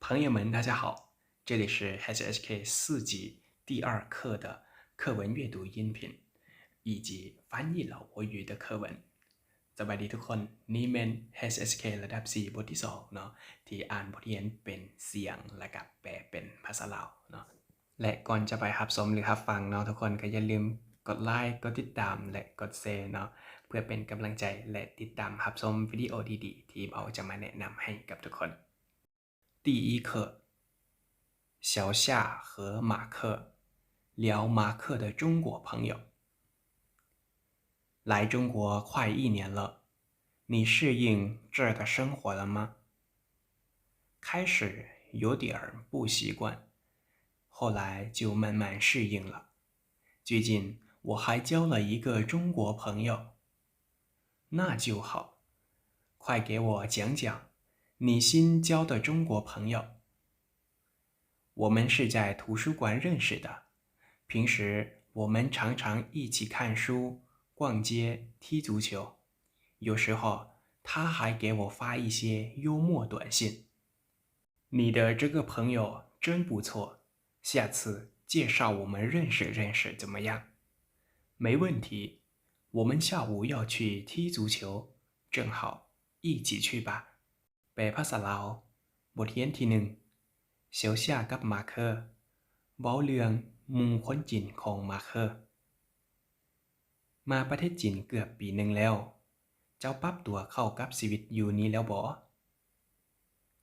朋友们，大家好，这里是 HSK 4级第2课的课文阅读音频，以及翻译了我语的课文。สวัสดีทุกคนนี่เป็น HSK ระดับ4บทที่2เนาะที่อ่านบทเรียนเป็นเสียงและกับแปลเป็นภาษาลาวเนาะและก่อนจะไปรับชมหรือรับฟังเนาะทุกคนก็อย่าลืมกดไลค์กดติดตามและกดแชร์เนาะเพื่อเป็นกำลังใจและติดตามรับชมวิดีโอดีๆที่เราจะมาแนะนำให้กับทุกคน第一课小夏和马克聊马克的中国朋友。来中国快1年了，你适应这儿的生活了吗？开始有点不习惯，后来就慢慢适应了。最近我还交了一个中国朋友。那就好，快给我讲讲你新交的中国朋友。我们是在图书馆认识的，平时我们常常一起看书、逛街、踢足球，有时候他还给我发一些幽默短信。你的这个朋友真不错，下次介绍我们认识认识怎么样？没问题，我们下午要去踢足球，正好一起去吧。แปลภาษาลาวบทเรียนที่1เซียวซ่ากับมาเคอร์เว้าเรื่องหมู่คนจีนของมาเคอร์มาประเทศจีนเกือบปีหนึ่งแล้วเจ้าปรับตัวเข้ากับชีวิตอยู่นี้แล้วบ่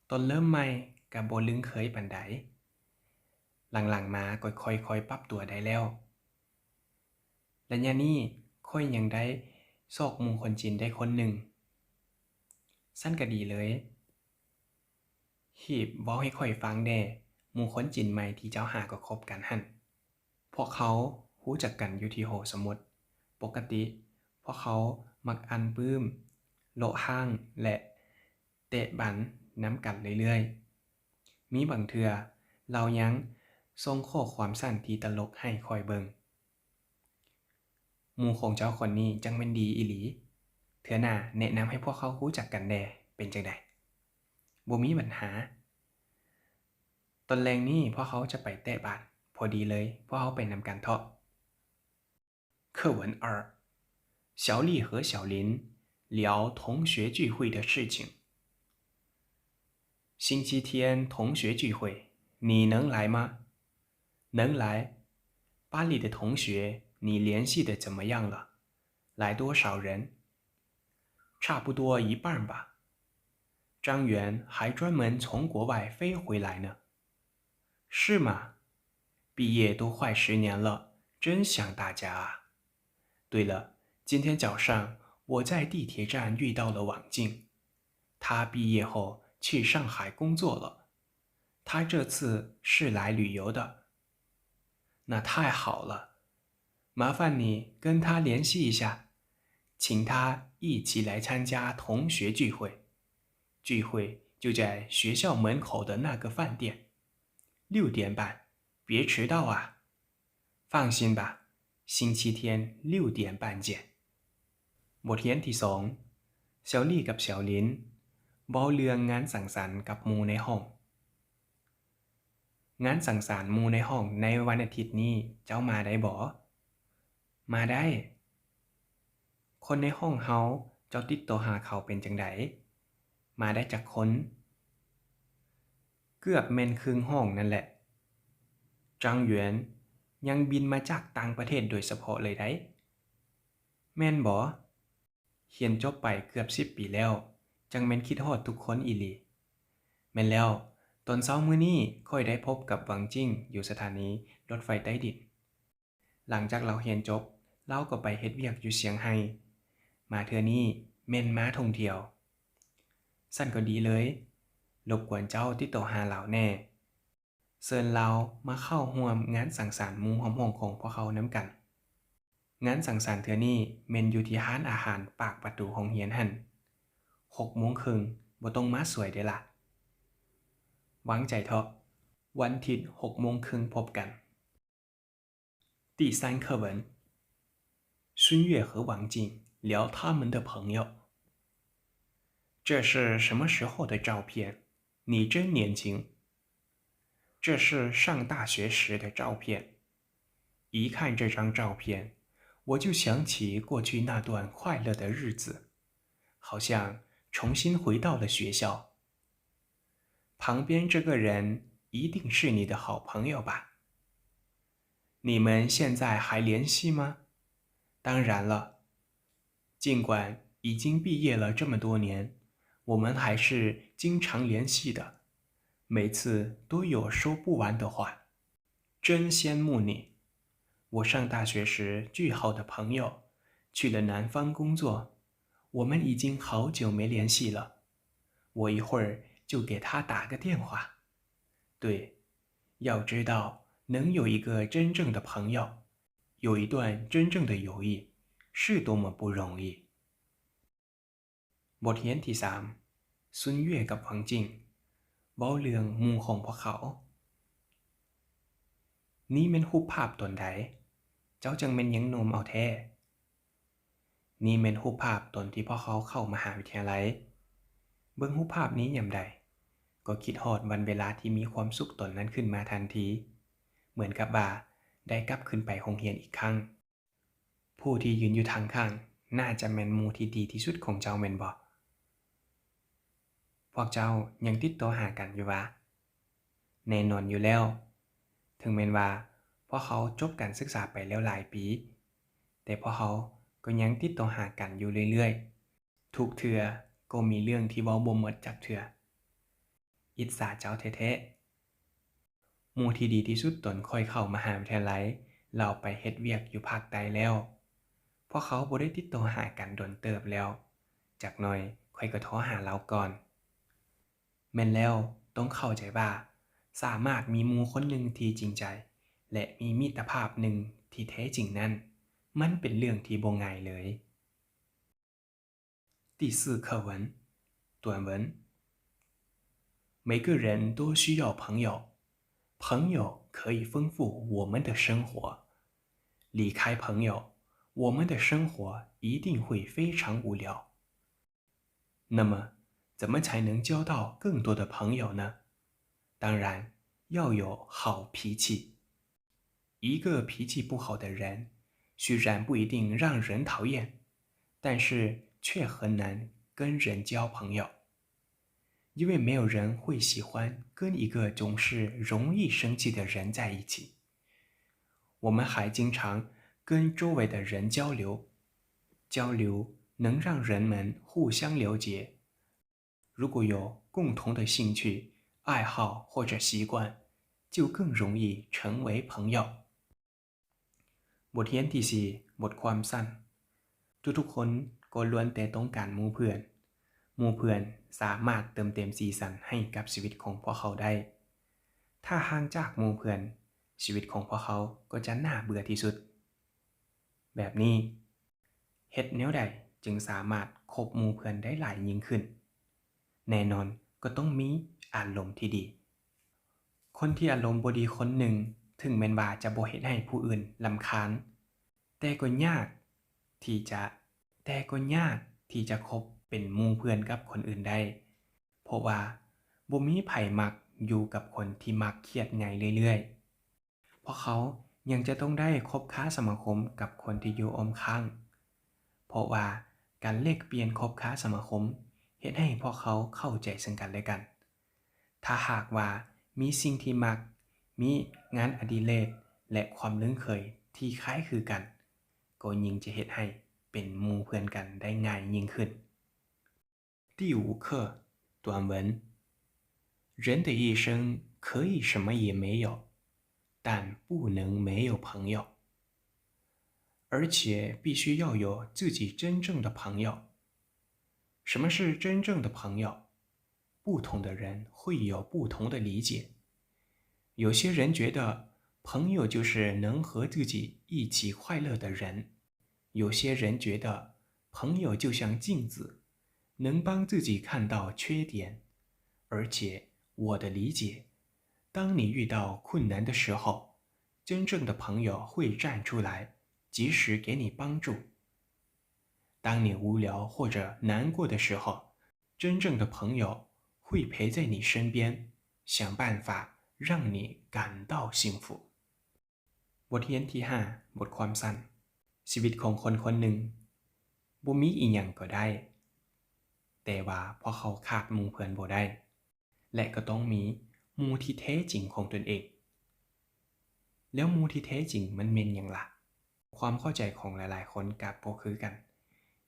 ตอนเริ่มใหม่ก็บ่ลึงเคยปานใดหลังๆมาก็ค่อยๆปรับตัวได้แล้วระยะนี้ค่อยยังได้ซอกหมู่คนจีนได้คนหนึ่งสั้นก็ดีเลยฮีบเว้าให้ค่อยฟังแน่หมู่คนจีนใหม่ที่เจ้าหาก็คบกันหั่นพวกเขารู้จักกันอยู่ที่หอสมุดปกติพวกเขามักอันปื้มโละห้างและเตะบันน้ำกันเรื่อยๆมีบางเทื่อเรายังส่งข้อความสั้นที่ตลกให้คอยเบิงหมู่ของเจ้าคนนี้จังเป็นดีอีหลีเทื่อหน้าแนะนำให้พวกเขารู้จักกันแน่เป็นจังได๋บ่มีปัญหาตอนแลงนี้พวกเขาจะไปเตะบาสพอดีเลยพวกเขาไปนำกันเถาะ课文2小丽和小林聊同学聚会的事情星期天同学聚会你能来吗？能来。班里的同学你联系的怎么样了？来多少人？差不多一半吧。张元还专门从国外飞回来呢。是吗？毕业都快10年了，真想大家啊。对了，今天早上我在地铁站遇到了王静，她毕业后去上海工作了。她这次是来旅游的。那太好了，麻烦你跟她联系一下，请她一起来参加同学聚会。聚会就在学校门口的那个饭店，6点半，别迟到啊。放心吧，星期天6点半见。บทเรียนที่2เซียวลี่กับเซียวหลินเว้าเรื่องงานสังสรรค์กับหมู่ในห้องงานสังสรรค์หมู่ในห้องในวันอาทิตย์นี้เจ้ามาได้บ่มาได้คนในห้องเฮาเจ้าติดต่อหาเขาเป็นจังไดมาได้จักคนเกือบแม่นครึ่งห้องนั่นแหละจางหยวนยังบินมาจากต่างประเทศโดยเฉพาะเลยได้แม่นบ่เรียนจบไปเกือบ10 ปีแล้วจังแม่นคิดฮอดทุกคนอีหลีแม่นแล้วตอนเช้ามื้อนี้ค่อยได้พบกับหวังจิ้งอยู่สถานีรถไฟใต้ดินหลังจากเราเรียนจบเราก็ไปเฮ็ดเวียกอยู่เซี่ยงไฮ้มาเทื่อนี้แม่นมาท่องเที่ยวสั่นก็ดีเลยรบกวนเจ้าติดต่อหาเราแน่เชิญเรามาเข้าร่วมงานสังสรรค์หมู่ห้องของพวกเขานำกันงานสังสรรค์เทื่อนี้แม่นอยู่ที่ร้านอาหารปากประตูโรงเรียนหั่น 6:30 นบ่ต้องมาสวยเด้ล่ะวางใจเถาะวันอาทิตย์ 6:30 นพบกัน第3课文孙悦和王静聊他们的朋友这是什么时候的照片？你真年轻。这是上大学时的照片。一看这张照片，我就想起过去那段快乐的日子，好像重新回到了学校。旁边这个人一定是你的好朋友吧？你们现在还联系吗？当然了，尽管已经毕业了这么多年，我们还是经常联系的，每次都有说不完的话。真羡慕你！我上大学时最好的朋友去了南方工作，我们已经好久没联系了。我一会儿就给他打个电话。对，要知道，能有一个真正的朋友，有一段真正的友谊，是多么不容易。บทเรียนที่3ซุนเย่กับหวังจิงเว้าเรื่องหมู่ของพวกเขานี่แม่นรูปภาพตนใดเจ้าจังแม่นหยังหนุ่มเอาแท้นี่แม่นรูปภาพตอนที่พวกเขาเข้ามหาวิทยาลัยเบิ่งรูปภาพนี้ยามใดก็คิดฮอดวันเวลาที่มีความสุขตนนั้นขึ้นมาทันทีเหมือนกับว่าได้กลับขึ้นไปโรงเรียนอีกครั้งผู้ที่ยืนอยู่ทางข้างน่าจะแม่นหมู่ที่ดีที่สุดของเจ้าแม่นบ่พวกเจ้ายังติดต่อหากันอยู่วะแน่นอนอยู่แล้วถึงแม้ว่าพวกเขาจบการศึกษาไปแล้วหลายปีแต่พวกเขาก็ยังติดต่อหากันอยู่เรื่อยๆทุกเทื่อก็มีเรื่องที่เว้าบ่หมดจักเทื่ออิจฉาเจ้าแท้ๆหมู่ที่ดีที่สุดตอนค่อยเข้ามหาวิทยาลัยเราไปเฮ็ดเวียกอยู่ภาคใต้แล้วพวกเขาบ่ได้ติดต่อหากันโดนเติบแล้วจักหน่อยค่อยก็โทรหาเราก่อนแม่นแล้วต้องเข้าใจว่าสามารถมีหมู่คนหนึ่งที่จริงใจและมีมิตรภาพหนึ่งที่แท้จริงนั้นมันเป็นเรื่องที่บ่ง่ายเลย第4课文短文每个人都需要朋友朋友可以丰富我们的生活离开朋友我们的生活一定会非常无聊那么怎么才能交到更多的朋友呢？当然，要有好脾气。一个脾气不好的人，虽然不一定让人讨厌，但是却很难跟人交朋友。因为没有人会喜欢跟一个总是容易生气的人在一起。我们还经常跟周围的人交流，交流能让人们互相了解。如果有共同的兴趣、爱好或者习惯，就更容易成为朋友。บทเรียนที่4บทความสั้นทุกๆคนก็ล้วนแต่ต้องการหมู่เพื่อนหมู่เพื่อนสามารถเติมเต็มสีสันให้กับชีวิตของพวกเขาได้ถ้าห่างจากหมู่เพื่อนชีวิตของพวกเขาก็จะน่าเบื่อที่สุดแบบนี้เฮ็ดแนวใดจึงสามารถคบหมู่เพื่อนได้หลายยิ่งขึ้นแน่นอนก็ต้องมีอารมณ์ที่ดีคนที่อารมณ์บ่ดีคนหนึ่งถึงแม้นว่าจะบ่เฮ็ดให้ผู้อื่นรำคาญแต่ก็ยากที่จะคบเป็นหมู่เพื่อนกับคนอื่นได้เพราะว่าบ่มีไผมักอยู่กับคนที่มักเครียดง่ายเรื่อยๆเพราะเขายังจะต้องได้คบค้าสมาคมกับคนที่อยู่อ้อมข้างเพราะว่าการแลกเปลี่ยนคบค้าสมาคมเฮ็ดให้พวกเขาเข้าใจซึ่งกันและกันถ้าหากว่ามีสิ่งที่มักมีงานอดิเรกและความคุ้นเคยที่คล้ายคือกันก็ยิ่งจะเฮ็ดให้เป็นหมู่เพื่อนกันได้ง่ายยิ่งขึ้น第5课短文人的一生可以什么也没有但不能没有朋友而且必须要有自己真正的朋友什么是真正的朋友不同的人会有不同的理解有些人觉得朋友就是能和自己一起快乐的人有些人觉得朋友就像镜子能帮自己看到缺点而且我的理解当你遇到困难的时候真正的朋友会站出来及时给你帮助当你无聊或者难过的时候真正的朋友会陪在你身边想办法让你感到幸福บทเรียนที่5บทความสั้นชีวิตของคนคนหนึ่งบ่มีอิหยังก็ได้แต่ว่าเพราะเขาขาดหมู่เพื่อนบ่ได้และก็ต้องมีหมู่ที่แท้จริงของตนเองแล้วหมู่ที่แท้จริงมันแม่นหยังล่ะความเข้าใจของหลายๆคนก็บ่คือกัน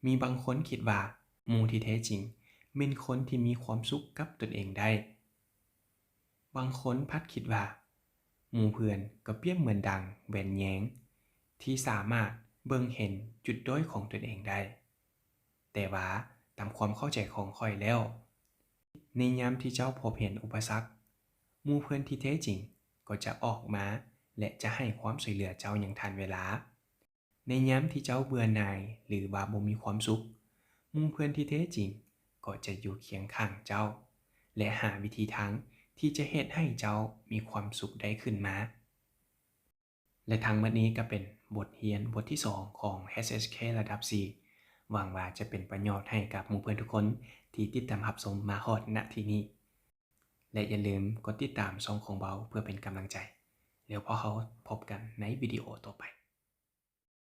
มีบางคนคิดว่าหมู่ที่แท้จริงแม่นคนที่มีความสุขกับตนเองได้บางคนพัดคิดว่าหมู่เพื่อนก็เปรียบเหมือนดังแว่นแย้งที่สามารถเบิ่งเห็นจุดด้อยของตนเองได้แต่ว่าตามความเข้าใจของข้อยแล้วในยามที่เจ้าพบเห็นอุปสรรคหมู่เพื่อนที่แท้จริงก็จะออกมาและจะให้ความช่วยเหลือเจ้าอย่างทันเวลาในยามที่เจ้าเบื่อหน่ายหรือว่าบ่มีความสุขหมู่เพื่อนที่แท้จริงก็จะอยู่เคียงข้างเจ้าและหาวิธีทางที่จะเฮ็ดให้เจ้ามีความสุขได้ขึ้นมาและทั้งหมดนี้ก็เป็นบทเรียนบทที่2ของ HSK ระดับ 4 หวังว่าจะเป็นประโยชน์ให้กับหมู่เพื่อนทุกคนที่ติดตามรับชมมาฮอดณที่นี้และอย่าลืมกดติดตามช่องของเบาเพื่อเป็นกำลังใจแล้วพอเราพบกันในวิดีโอต่อไป